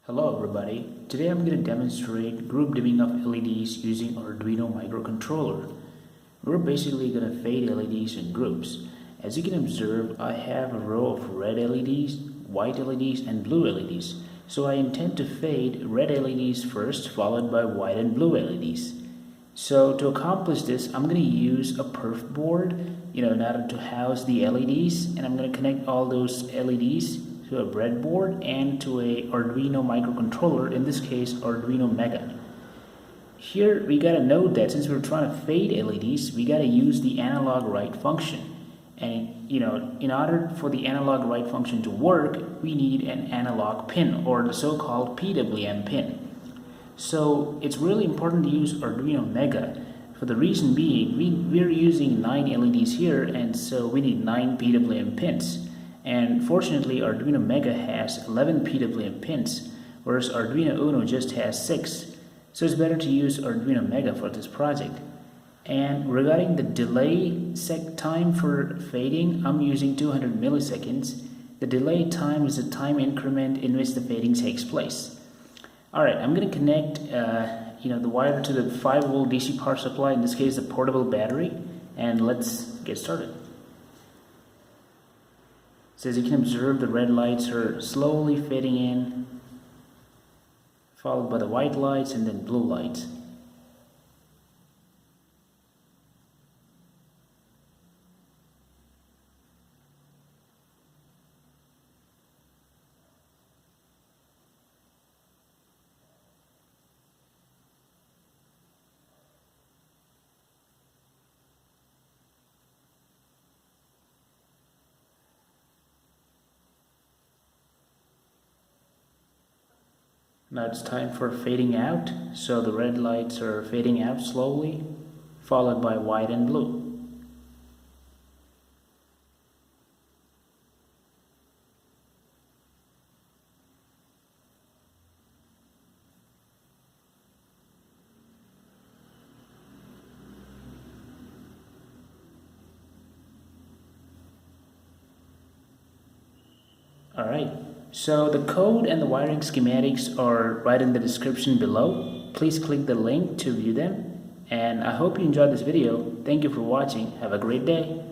Hello everybody, today I'm going to demonstrate group dimming of LEDs using Arduino microcontroller. We're basically going to fade LEDs in groups. As you can observe, I have a row of red LEDs, white LEDs and blue LEDs. So I intend to fade red LEDs first, followed by white and blue LEDs. So to accomplish this, I'm going to use a perf board, in order to house the LEDs, and I'm going to connect all those LEDs to a breadboard and to a Arduino microcontroller, in this case Arduino Mega. Here we gotta note that since we're trying to fade LEDs, we gotta use the analog write function. And in order for the analog write function to work, we need an analog pin, or the so-called PWM pin. So it's really important to use Arduino Mega. For the reason being, we're using 9 LEDs here, and so we need 9 PWM pins. And fortunately, Arduino Mega has 11 PWM pins, whereas Arduino Uno just has 6. So it's better to use Arduino Mega for this project. And regarding the delay time for fading, I'm using 200 milliseconds. The delay time is the time increment in which the fading takes place. Alright, I'm going to connect the wire to the 5-volt DC power supply, in this case the portable battery, and let's get started. So as you can observe, the red lights are slowly fading in, followed by the white lights and then blue lights. Now it's time for fading out, so the red lights are fading out slowly, followed by white and blue. Alright, so the code and the wiring schematics are right in the description below. Please click the link to view them. And I hope you enjoyed this video. Thank you for watching. Have a great day.